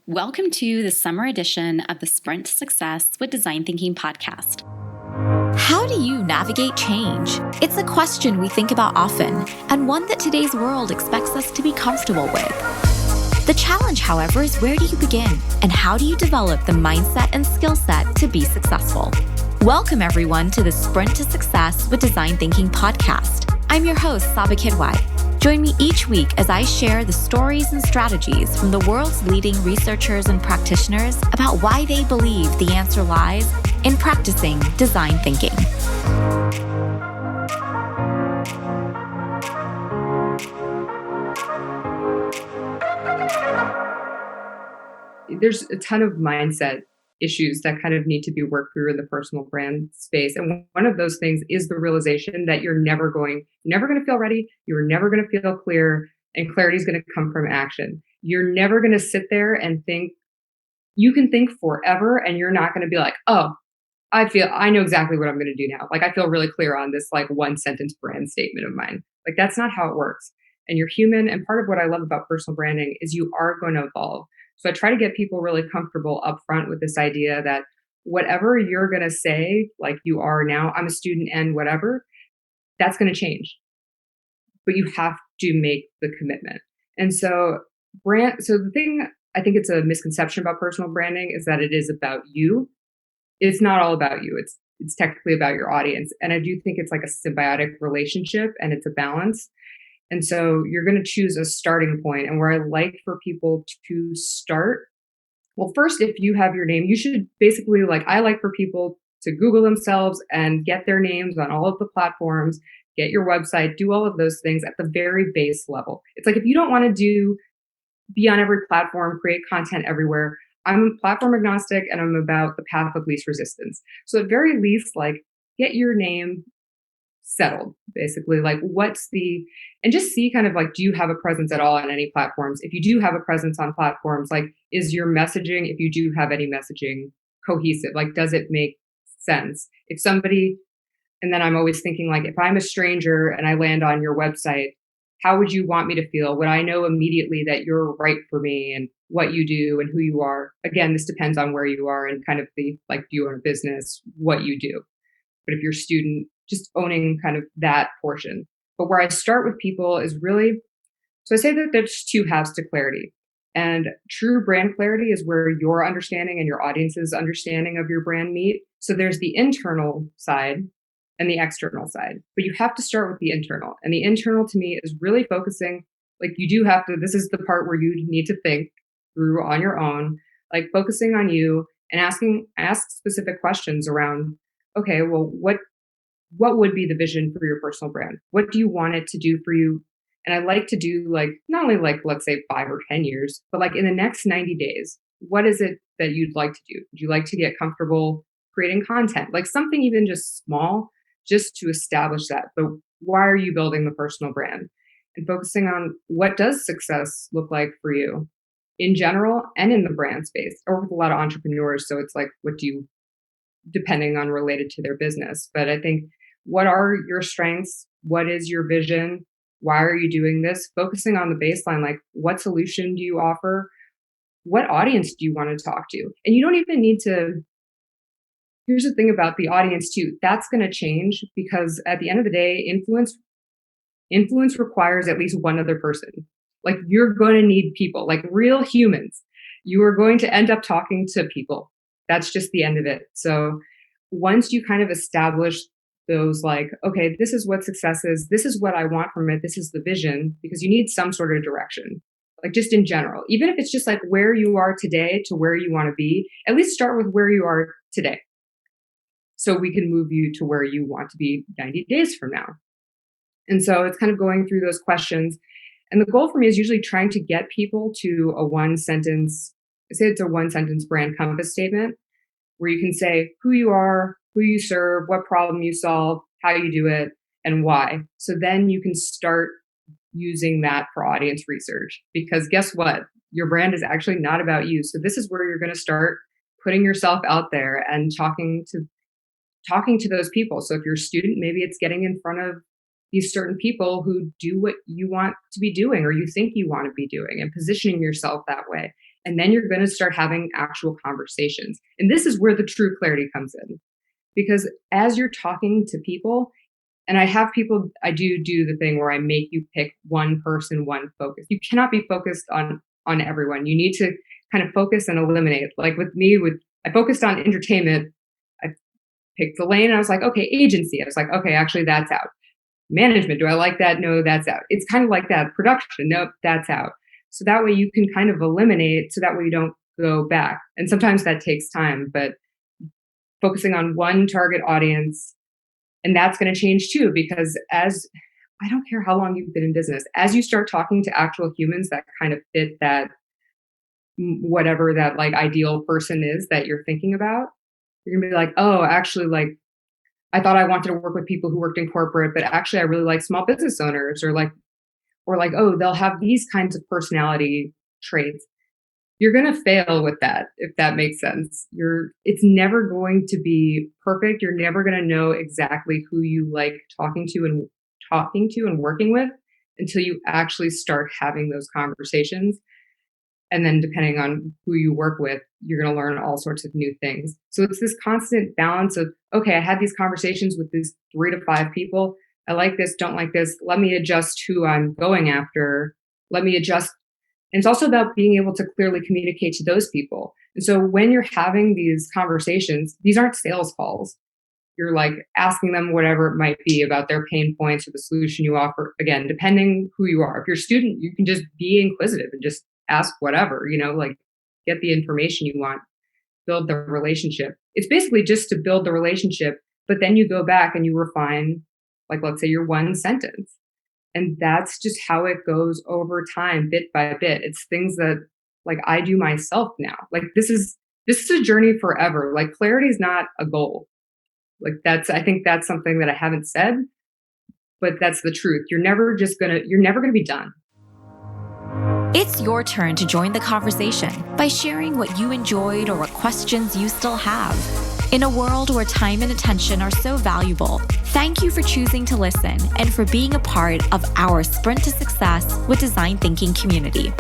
Welcome to the summer edition of the Sprint to Success with Design Thinking podcast. How do you navigate change? It's a question we think about often, and one that today's world expects us to be comfortable with. The challenge, however, is where do you begin, and how do you develop the mindset and skill set to be successful? Welcome, everyone, to the Sprint to Success with Design Thinking podcast. I'm your host, Saba Kidwai. Join me each week as I share the stories and strategies from the world's leading researchers and practitioners about why they believe the answer lies in practicing design thinking. There's a ton of mindset issues that kind of need to be worked through in the personal brand space. And one of those things is the realization that you're never going to feel ready. You're never going to feel clear, and clarity is going to come from action. You're never going to sit there and think. You can think forever and you're not going to be like, oh, I know exactly what I'm going to do now. Like, I feel really clear on this like one sentence brand statement of mine. Like, that's not how it works. And you're human. And part of what I love about personal branding is you are going to evolve. So I try to get people really comfortable up front with this idea that whatever you're going to say, like you are now, I'm a student and whatever, that's going to change. But you have to make the commitment. And so the thing, I think it's a misconception about personal branding is that it is about you. It's not all about you. It's technically about your audience. And I do think it's like a symbiotic relationship and it's a balance. And so you're going to choose a starting point. And where I like for people to start, well, first, if you have your name, you should basically I like for people to Google themselves and get their names on all of the platforms, get your website, do all of those things at the very base level. It's like, if you don't want to be on every platform, create content everywhere, I'm platform agnostic and I'm about the path of least resistance. So at very least, get your name settled, basically. And just see kind of do you have a presence at all on any platforms? If you do have a presence on platforms, is your messaging, if you do have any messaging, cohesive? Does it make sense? And then I'm always thinking, if I'm a stranger and I land on your website, how would you want me to feel? Would I know immediately that you're right for me and what you do and who you are? Again, this depends on where you are and kind of do you own a business, what you do. But if you're a student, just owning kind of that portion. But where I start with people is really, so I say that there's two halves to clarity. And true brand clarity is where your understanding and your audience's understanding of your brand meet. So there's the internal side and the external side. But you have to start with the internal. And the internal to me is really focusing, this is the part where you need to think through on your own, focusing on you and ask specific questions around, okay, well, what would be the vision for your personal brand? What do you want it to do for you? And I like to do not only let's say 5 or 10 years, but in the next 90 days, what is it that you'd like to do? Would you like to get comfortable creating content? Something even just small, just to establish that. But why are you building the personal brand? And focusing on what does success look like for you in general and in the brand space, or with a lot of entrepreneurs. So it's what do you, depending on related to their business. But I think, what are your strengths? What is your vision? Why are you doing this? Focusing on the baseline, what solution do you offer? What audience do you want to talk to? And you don't even need to, here's the thing about the audience too, that's going to change because at the end of the day, influence requires at least one other person. You're going to need people, real humans. You are going to end up talking to people. That's just the end of it. So once you kind of establish those okay, this is what success is, this is what I want from it, this is the vision, because you need some sort of direction, just in general. Even if it's just where you are today to where you want to be, at least start with where you are today. So we can move you to where you want to be 90 days from now. And so it's kind of going through those questions. And the goal for me is usually trying to get people to a one sentence brand compass statement where you can say who you are, who you serve, what problem you solve, how you do it, and why. So then you can start using that for audience research, because guess what? Your brand is actually not about you. So this is where you're going to start putting yourself out there and talking to those people. So if you're a student, maybe it's getting in front of these certain people who do what you want to be doing or you think you want to be doing and positioning yourself that way. And then you're going to start having actual conversations. And this is where the true clarity comes in. Because as you're talking to people, and I have people, I do the thing where I make you pick one person, one focus. You cannot be focused on everyone. You need to kind of focus and eliminate. Like with me, I focused on entertainment. I picked the lane and I was like, okay, agency. I was like, okay, actually that's out. Management, do I like that? No, that's out. It's kind of like that. Production, nope, that's out. So that way you can kind of eliminate, so that way you don't go back. And sometimes that takes time, but focusing on one target audience, and that's going to change too, because I don't care how long you've been in business, as you start talking to actual humans that kind of fit that, whatever that like ideal person is that you're thinking about, you're going to be like, oh, actually, like, I thought I wanted to work with people who worked in corporate, but actually I really like small business owners, or like, oh, they'll have these kinds of personality traits. You're going to fail with that, if that makes sense. It's never going to be perfect. You're never going to know exactly who you like talking to and working with until you actually start having those conversations. And then depending on who you work with, you're going to learn all sorts of new things. So it's this constant balance of, okay, I had these conversations with these 3 to 5 people. I like this, don't like this. Let me adjust who I'm going after. Let me adjust. And it's also about being able to clearly communicate to those people. And so when you're having these conversations, these aren't sales calls. You're like asking them whatever it might be about their pain points or the solution you offer. Again, depending who you are. If you're a student, you can just be inquisitive and just ask whatever, like get the information you want, build the relationship. It's basically just to build the relationship, but then you go back and you refine, like, let's say your one sentence. And that's just how it goes over time, bit by bit. It's things that like I do myself now. Like this is a journey forever. Like clarity is not a goal. Like I think that's something that I haven't said, but that's the truth. You're never going to be done. It's your turn to join the conversation by sharing what you enjoyed or what questions you still have. In a world where time and attention are so valuable, thank you for choosing to listen and for being a part of our Sprint to Success with Design Thinking community.